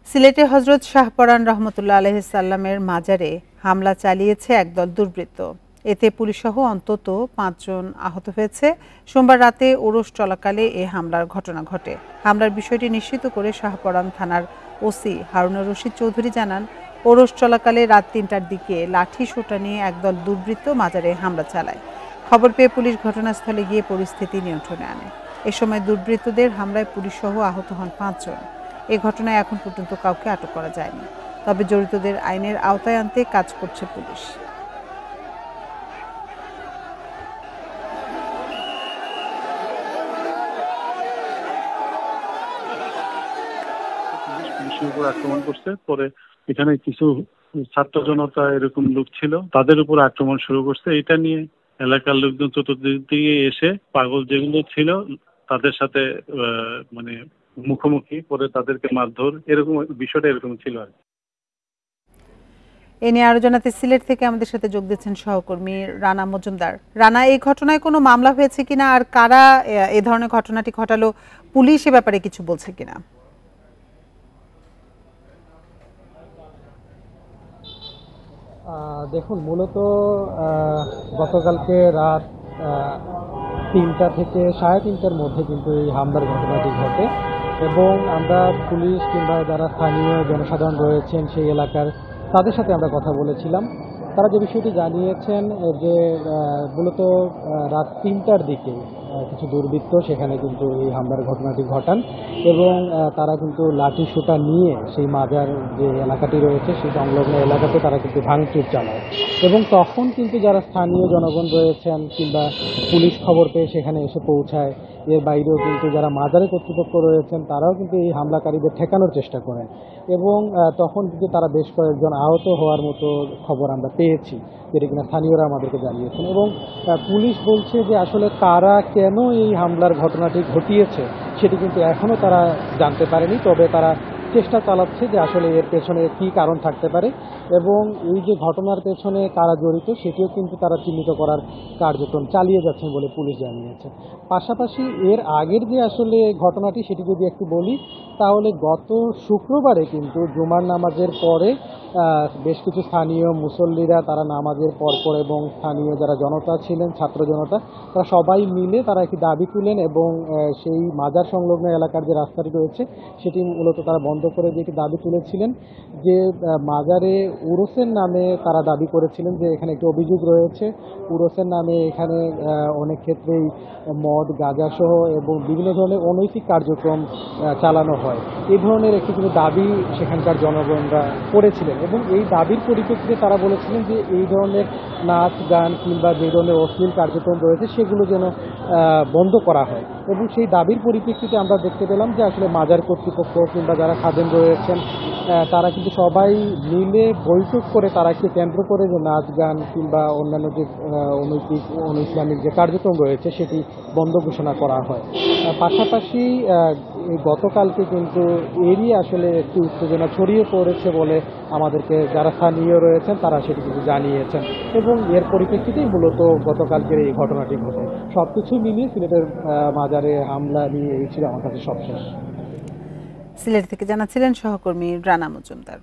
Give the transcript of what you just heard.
সিলেটে হযরত শাহপরান রহমতুল্লাহ আলাইহিস সালামের মাজারে হামলা চালিয়েছে একদল দুর্বৃত্ত। এতে পুলিশসহ অন্তত ৫ জন আহত হয়েছে। সোমবার রাতে ওরস চলাকালে এ হামলার ঘটনা ঘটে। হামলার বিষয়টি নিশ্চিত করে শাহপরান থানার ওসি হারুনুর রশিদ চৌধুরী জানান, ওরস চলাকালে রাত ৩টার দিকে লাঠি সোঁটা নিয়ে একদল দুর্বৃত্ত মাজারে হামলা চালায়। খবর পেয়ে পুলিশ ঘটনাস্থলে গিয়ে পরিস্থিতি নিয়ন্ত্রণে আনে। এ সময় দুর্বৃত্তদের হামলায় পুলিশসহ আহত হন ৫ জন। এই ঘটনায় এখন পর্যন্ত কাউকে আটক করা যায়নি, তবে জড়িতদের আইনের আওতায় আনতে কাজ করছে পুলিশ। পুলিশের উপর আক্রমণ করছে, পরে এখানে কিছু ছাত্র জনতা এরকম লোক ছিল, তাদের উপর আক্রমণ শুরু করছে। এটা নিয়ে এলাকার লোকজন চতুর্দিক থেকে এসে পাগল যেগুলো ছিল তাদের সাথে মানে মুখোমুখি করে তাদেরকে মারধর, এরকম বিষয়টা এরকম ছিল আর কি। এ নিয়ে আরো জানাতে সিলেট থেকে আমাদের সাথে যোগ দিচ্ছেন সহকর্মী রানা মজুমদার। রানা, এই ঘটনায় কোনো মামলা হয়েছে কিনা, আর কারা এ ধরনের ঘটনাটি ঘটালো, পুলিশ এ ব্যাপারে কিছু বলছে কিনা? দেখুন, মূলত গতকালকে রাত ৩টা থেকে ৩:৩০টার মধ্যে কিন্তু এই হামলার ঘটনাটি ঘটে এবং আমরা পুলিশ কিংবা যারা স্থানীয় জনসাধারণ রয়েছেন সেই এলাকার তাদের সাথে আমরা কথা বলেছিলাম। তারা যে বিষয়টি জানিয়েছেন যে মূলত রাত ৩টার দিকে কিছু দুর্বৃত্ত সেখানে কিন্তু এই হামলার ঘটনাটি ঘটান এবং তারা কিন্তু লাঠি সোঁটা নিয়ে সেই মাজার যে এলাকাটি রয়েছে সেই সংলগ্ন এলাকাতে তারা কিন্তু ভাঙচুর চালায় এবং তখন কিন্তু যারা স্থানীয় জনগণ রয়েছেন কিংবা পুলিশ খবর পেয়ে সেখানে এসে পৌঁছায়। এর বাইরেও কিন্তু যারা মাজারে কর্তৃপক্ষ রয়েছেন তারাও কিন্তু এই হামলাকারীদের ঠেকানোর চেষ্টা করেন এবং তখন কিন্তু তারা বেশ কয়েকজন আহত হওয়ার মতো খবর আমরা পেয়েছি, যেটা কিনা স্থানীয়রা আমাদেরকে জানিয়েছেন। এবং পুলিশ বলছে যে আসলে তারা কেন এই হামলার ঘটনাটি ঘটিয়েছে সেটি কিন্তু এখনও তারা জানতে পারেনি, তবে তারা চেষ্টা চালাচ্ছে যে আসলে এর পেছনে কী কারণ থাকতে পারে এবং এই যে ঘটনার পেছনে কারা জড়িত সেটিও কিন্তু তারা চিহ্নিত করার কার্যক্রম চালিয়ে যাচ্ছেন বলে পুলিশ জানিয়েছে। পাশাপাশি এর আগের যে আসলে ঘটনাটি সেটি যদি একটু বলি, তাহলে গত শুক্রবারে কিন্তু জুমার নামাজের পরে বেশ কিছু স্থানীয় মুসল্লিরা তারা নামাজের পরপর এবং স্থানীয় যারা জনতা ছিলেন, ছাত্র জনতা, তারা সবাই মিলে তারা একটি দাবি তুলেন এবং সেই মাজার সংলগ্ন এলাকার যে রাস্তাটি রয়েছে সেটি মূলত তারা বন্ধ করে দিয়ে একটি দাবি তুলেছিলেন যে মাজারে উরসের নামে তারা দাবি করেছিলেন যে এখানে একটি অভিযোগ রয়েছে, উরসের নামে এখানে অনেক ক্ষেত্রেই মদ, গাঁজা সহ এবং বিভিন্ন ধরনের অনৈতিক কার্যক্রম চালানো হয়। এই ধরনের একটি কিন্তু দাবি সেখানকার জনগণরা করেছিলেন এবং এই দাবির পরিপ্রেক্ষিতে তারা বলেছিলেন যে এই ধরনের নাচ গান কিংবা যে ধরনের অশ্লীল কার্যক্রম রয়েছে সেগুলো যেন বন্ধ করা হয় এবং সেই দাবির পরিপ্রেক্ষিতে আমরা দেখতে পেলাম যে আসলে মাজার কর্তৃপক্ষ কিংবা যারা খাদেম রয়েছেন তারা কিন্তু সবাই মিলে বৈঠক করে তারা একটি কেন্দ্র করে যে নাচ গান কিংবা অন্যান্য যে অনৈতিক ইসলামিক যে কার্যক্রম রয়েছে সেটি বন্ধ ঘোষণা করা হয়। পাশাপাশি গতকালকে কিন্তু এরই আসলে একটি উত্তেজনা ছড়িয়ে পড়েছে বলে আমাদেরকে যারা স্থানীয় রয়েছেন তারা সেটি কিন্তু জানিয়েছেন এবং এর পরিপ্রেক্ষিতেই মূলত গতকালকের এই ঘটনাটি ঘটে। সবকিছু মিলিয়ে সিলেটের মাজারে হামলা নিয়ে এই ছিল আমার কাছে সবশেষ। সিলেট থেকে জানাচ্ছিলেন সহকর্মী রানা মজুমদার।